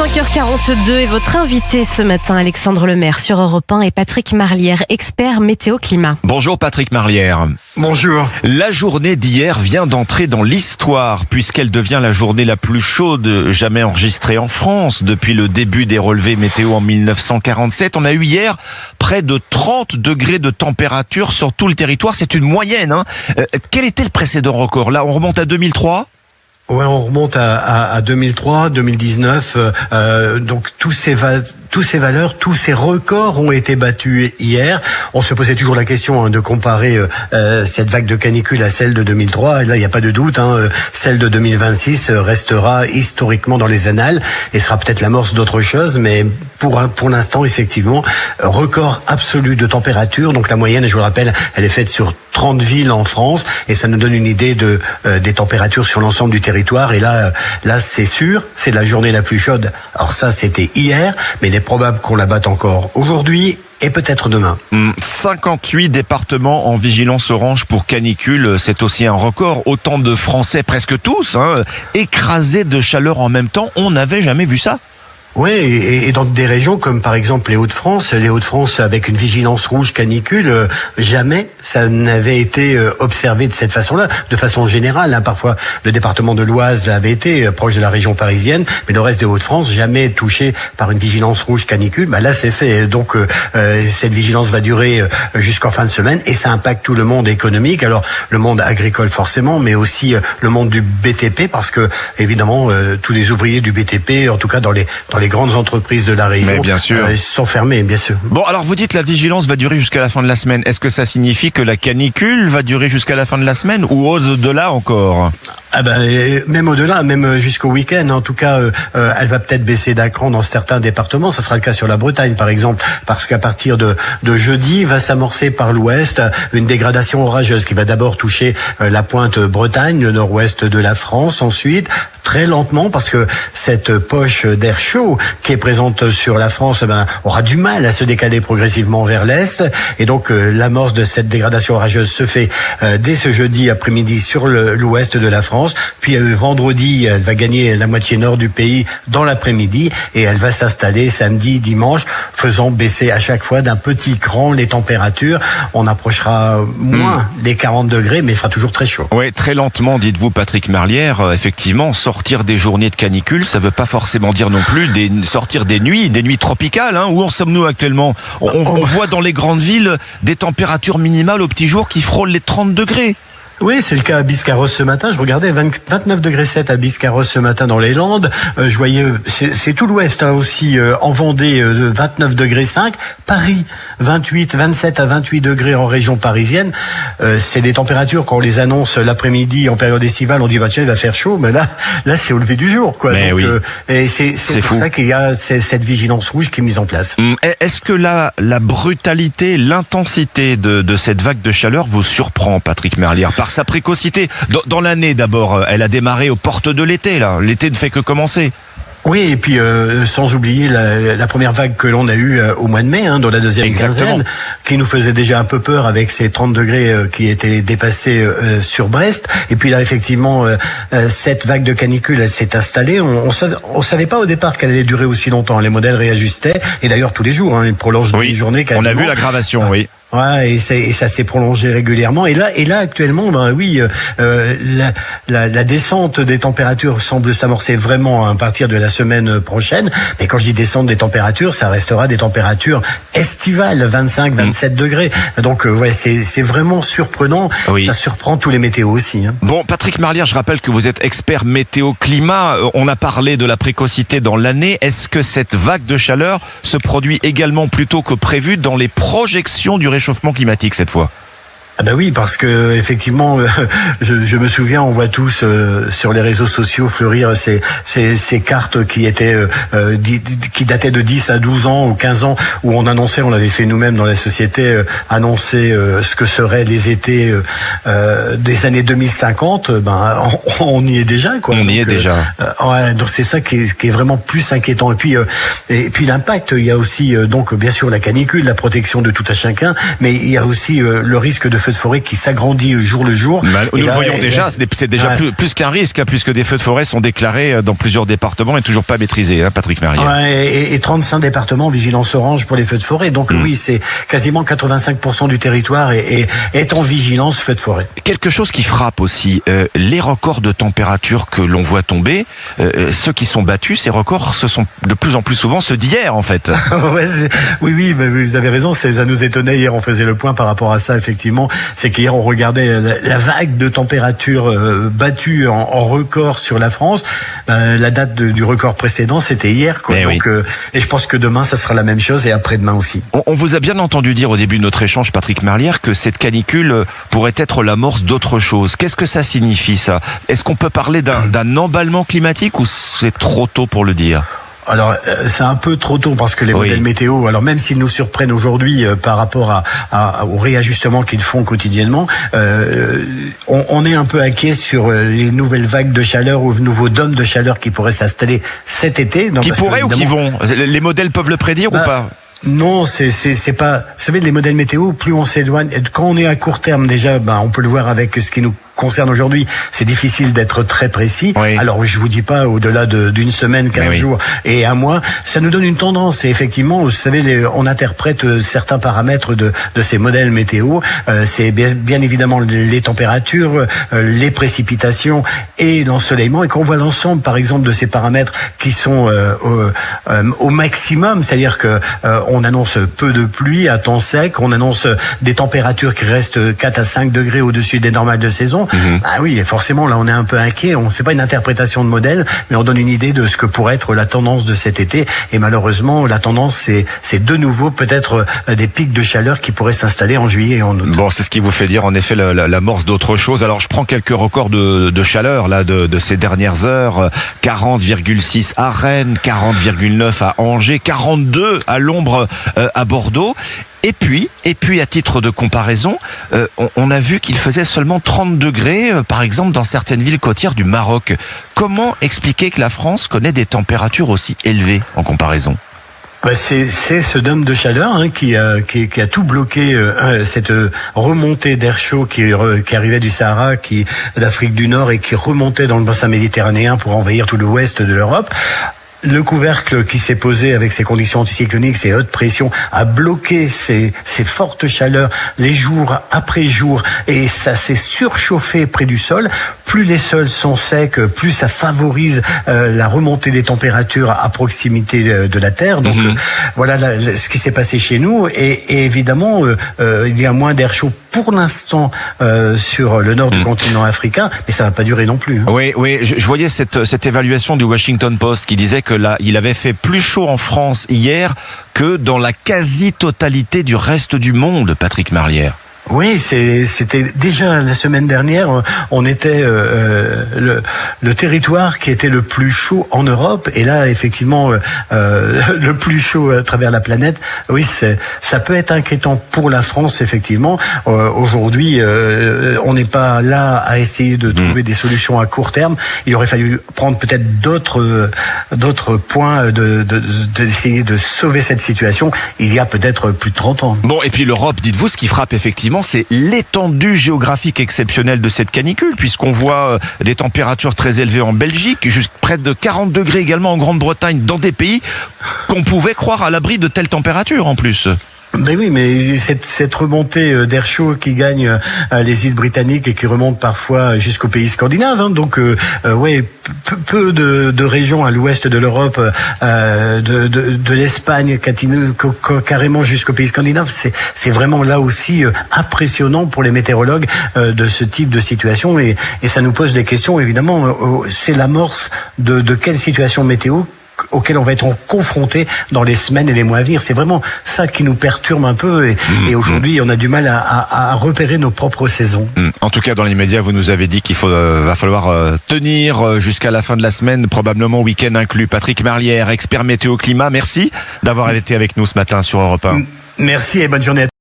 5h42 et votre invité ce matin, Alexandre Lemaire sur Europe 1 et Patrick Marlière, expert météo-climat. Bonjour Patrick Marlière. Bonjour. La journée d'hier vient d'entrer dans l'histoire puisqu'elle devient la journée la plus chaude jamais enregistrée en France depuis le début des relevés météo en 1947. On a eu hier près de 30 degrés de température sur tout le territoire. C'est une moyenne. Quel était le précédent record? Là, on remonte à 2003 ? Ouais, on remonte à 2003, 2019. Donc tous ces valeurs, tous ces records ont été battus hier. On se posait toujours la question de comparer cette vague de canicule à celle de 2003. Et là, il n'y a pas de doute. Celle de 2026 restera historiquement dans les annales et sera peut-être l'amorce d'autre chose. Mais pour l'instant, effectivement, record absolu de température. Donc la moyenne, je vous le rappelle, elle est faite sur 30 villes en France et ça nous donne une idée des températures sur l'ensemble du territoire. Et là, c'est sûr, c'est la journée la plus chaude. Alors ça, c'était hier, mais il est probable qu'on la batte encore aujourd'hui et peut-être demain. 58 départements en vigilance orange pour canicule, c'est aussi un record. Autant de Français, presque tous, écrasés de chaleur en même temps. On n'avait jamais vu ça. Oui, et dans des régions comme par exemple les Hauts-de-France avec une vigilance rouge canicule, jamais ça n'avait été observé de cette façon-là, de façon générale. Parfois, le département de l'Oise l'avait été, proche de la région parisienne, mais le reste des Hauts-de-France, jamais touché par une vigilance rouge canicule. Là, c'est fait. Donc, cette vigilance va durer jusqu'en fin de semaine et ça impacte tout le monde économique. Alors, le monde agricole forcément, mais aussi le monde du BTP, parce que évidemment, tous les ouvriers du BTP, en tout cas dans les grandes entreprises de la région, bien sûr. Sont fermées, bien sûr. Bon, alors vous dites la vigilance va durer jusqu'à la fin de la semaine. Est-ce que ça signifie que la canicule va durer jusqu'à la fin de la semaine ou au-delà encore ? Même au-delà, même jusqu'au week-end. En tout cas, elle va peut-être baisser d'un cran dans certains départements. Ça sera le cas sur la Bretagne, par exemple, parce qu'à partir de jeudi, va s'amorcer par l'ouest une dégradation orageuse qui va d'abord toucher la pointe Bretagne, le nord-ouest de la France, ensuite très lentement, parce que cette poche d'air chaud qui est présente sur la France aura du mal à se décaler progressivement vers l'est. Et donc, l'amorce de cette dégradation orageuse se fait dès ce jeudi après-midi sur l'ouest de la France. Puis vendredi, elle va gagner la moitié nord du pays dans l'après-midi et elle va s'installer samedi, dimanche, faisant baisser à chaque fois d'un petit cran les températures. On approchera moins des 40 degrés, mais il fera toujours très chaud. Oui, très lentement, dites-vous, Patrick Marlière. Effectivement, sortir des journées de canicule, ça veut pas forcément dire non plus sortir des nuits tropicales. Où en sommes-nous actuellement ? On voit dans les grandes villes des températures minimales au petit jour qui frôlent les 30 degrés. Oui, c'est le cas à Biscarrosse ce matin. Je regardais 29 degrés 7 à Biscarrosse ce matin dans les Landes. Je voyais, c'est tout l'ouest aussi, en Vendée, 29 degrés 5. Paris, 27 à 28 degrés en région parisienne. C'est des températures quand on les annonce l'après-midi en période estivale, on dit tiens, il va faire chaud, mais là c'est au lever du jour, quoi. Mais donc, oui. Et c'est pour ça qu'il y a cette vigilance rouge qui est mise en place. Est-ce que la brutalité, l'intensité de cette vague de chaleur vous surprend, Patrick Marlière, par sa précocité dans l'année d'abord? Elle a démarré aux portes de l'été, là. L'été ne fait que commencer. Oui, et puis sans oublier la première vague que l'on a eue au mois de mai, dans la deuxième quinzaine, qui nous faisait déjà un peu peur avec ces 30 degrés qui étaient dépassés sur Brest. Et puis là, effectivement, cette vague de canicule, elle s'est installée. On savait pas au départ qu'elle allait durer aussi longtemps. Les modèles réajustaient, et d'ailleurs tous les jours, ils prolongent les journées quasiment. On a vu l'aggravation, oui. Ouais, et ça s'est prolongé régulièrement. Et là actuellement, la descente des températures semble s'amorcer vraiment à partir de la semaine prochaine. Mais quand je dis descente des températures, ça restera des températures estivales, 25, 27 degrés. Donc c'est vraiment surprenant. Oui. Ça surprend tous les météos aussi. Bon, Patrick Marlière, je rappelle que vous êtes expert météo-climat. On a parlé de la précocité dans l'année. Est-ce que cette vague de chaleur se produit également plus tôt que prévu dans les projections du réchauffement climatique cette fois? Oui, parce que effectivement, je me souviens, on voit tous sur les réseaux sociaux fleurir ces cartes qui étaient qui dataient de 10 à 12 ans ou 15 ans, où on annonçait, on l'avait fait nous-mêmes dans la société, annoncer ce que seraient les étés des années 2050. On y est déjà, quoi. On y est déjà. Donc c'est ça qui est vraiment plus inquiétant. Et puis l'impact, il y a aussi donc bien sûr la canicule, la protection de tout à chacun, mais il y a aussi le risque de feux feux de forêt qui s'agrandit jour le jour. Nous le voyons déjà, c'est déjà plus qu'un risque, puisque des feux de forêt sont déclarés dans plusieurs départements et toujours pas maîtrisés, Patrick Marlière. Ouais, et 35 départements en vigilance orange pour les feux de forêt. Donc oui, c'est quasiment 85% du territoire est en vigilance feux de forêt. Quelque chose qui frappe aussi, les records de température que l'on voit tomber, ceux qui sont battus, ces records, ce sont de plus en plus souvent ceux d'hier en fait. Oui, mais vous avez raison, ça nous étonnait. Hier, on faisait le point par rapport à ça, effectivement. C'est qu'hier, on regardait la vague de température battue en record sur la France. La date du record précédent, c'était hier, quoi. Donc, et je pense que demain, ça sera la même chose et après-demain aussi. On vous a bien entendu dire au début de notre échange, Patrick Marlière, que cette canicule pourrait être l'amorce d'autre chose. Qu'est-ce que ça signifie, ça? Est-ce qu'on peut parler d'un emballement climatique ou c'est trop tôt pour le dire? Alors, c'est un peu trop tôt parce que les modèles météo, alors même s'ils nous surprennent aujourd'hui par rapport au réajustement qu'ils font quotidiennement, on est un peu inquiet sur les nouvelles vagues de chaleur ou nouveaux dômes de chaleur qui pourraient s'installer cet été. Qui pourraient ou qui vont? Les modèles peuvent le prédire ou pas? Non, c'est pas. Vous savez, les modèles météo, plus on s'éloigne, quand on est à court terme déjà, on peut le voir avec ce qui nous concerne aujourd'hui, c'est difficile d'être très précis. Alors je vous dis pas au-delà d'une semaine, 15 jours et un mois, ça nous donne une tendance. Et effectivement, vous savez, on interprète certains paramètres de ces modèles météo. C'est bien évidemment les températures, les précipitations et l'ensoleillement. Et quand on voit l'ensemble, par exemple, de ces paramètres qui sont au maximum, c'est-à-dire que on annonce peu de pluie à temps sec, on annonce des températures qui restent 4 à 5 degrés au-dessus des normales de saison. Ah oui, forcément, là, on est un peu inquiet. On ne fait pas une interprétation de modèle, mais on donne une idée de ce que pourrait être la tendance de cet été. Et malheureusement, la tendance, c'est de nouveau peut-être des pics de chaleur qui pourraient s'installer en juillet et en août. Bon, c'est ce qui vous fait dire, en effet, l'amorce d'autre chose. Alors, je prends quelques records de chaleur, là, de ces dernières heures. 40,6 à Rennes, 40,9 à Angers, 42 à l'ombre à Bordeaux. Et puis, à titre de comparaison, on a vu qu'il faisait seulement 30 degrés, par exemple, dans certaines villes côtières du Maroc. Comment expliquer que la France connaît des températures aussi élevées en comparaison? C'est ce dôme de chaleur qui a tout bloqué, cette remontée d'air chaud qui arrivait du Sahara, d'Afrique du Nord et qui remontait dans le bassin méditerranéen pour envahir tout l'ouest de l'Europe. Le couvercle qui s'est posé avec ces conditions anticycloniques, ces hautes pressions, a bloqué ces fortes chaleurs les jours après jour et ça s'est surchauffé près du sol. Plus les sols sont secs, plus ça favorise la remontée des températures à proximité de la Terre. Donc voilà ce qui s'est passé chez nous et évidemment il y a moins d'air chaud pour l'instant sur le nord du continent africain, mais ça va pas durer non plus. Oui, je voyais cette évaluation du Washington Post qui disait que là, il avait fait plus chaud en France hier que dans la quasi-totalité du reste du monde, Patrick Marlière. Oui, c'était déjà la semaine dernière, on était le territoire qui était le plus chaud en Europe et là effectivement le plus chaud à travers la planète. Oui, ça peut être inquiétant pour la France effectivement. Aujourd'hui, on n'est pas là à essayer de trouver des solutions à court terme. Il aurait fallu prendre peut-être d'autres points d'essayer de sauver cette situation. Il y a peut-être plus de 30 ans. Bon, et puis l'Europe, dites-vous, ce qui frappe effectivement, c'est l'étendue géographique exceptionnelle de cette canicule, puisqu'on voit des températures très élevées en Belgique, jusqu'à près de 40 degrés également en Grande-Bretagne, dans des pays qu'on pouvait croire à l'abri de telles températures en plus. Ben oui, mais cette remontée d'air chaud qui gagne les îles britanniques et qui remonte parfois jusqu'aux pays scandinaves, donc peu de régions à l'ouest de l'Europe, de l'Espagne, carrément jusqu'aux pays scandinaves, c'est vraiment là aussi impressionnant pour les météorologues de ce type de situation et ça nous pose des questions évidemment. C'est l'amorce de quelle situation météo auquel on va être confronté dans les semaines et les mois à venir. C'est vraiment ça qui nous perturbe un peu et aujourd'hui on a du mal à repérer nos propres saisons. En tout cas, dans l'immédiat, vous nous avez dit qu'il va falloir tenir jusqu'à la fin de la semaine, probablement week-end inclus. Patrick Marlière, expert météo climat, merci d'avoir été avec nous ce matin sur Europe 1. Merci et bonne journée à tous.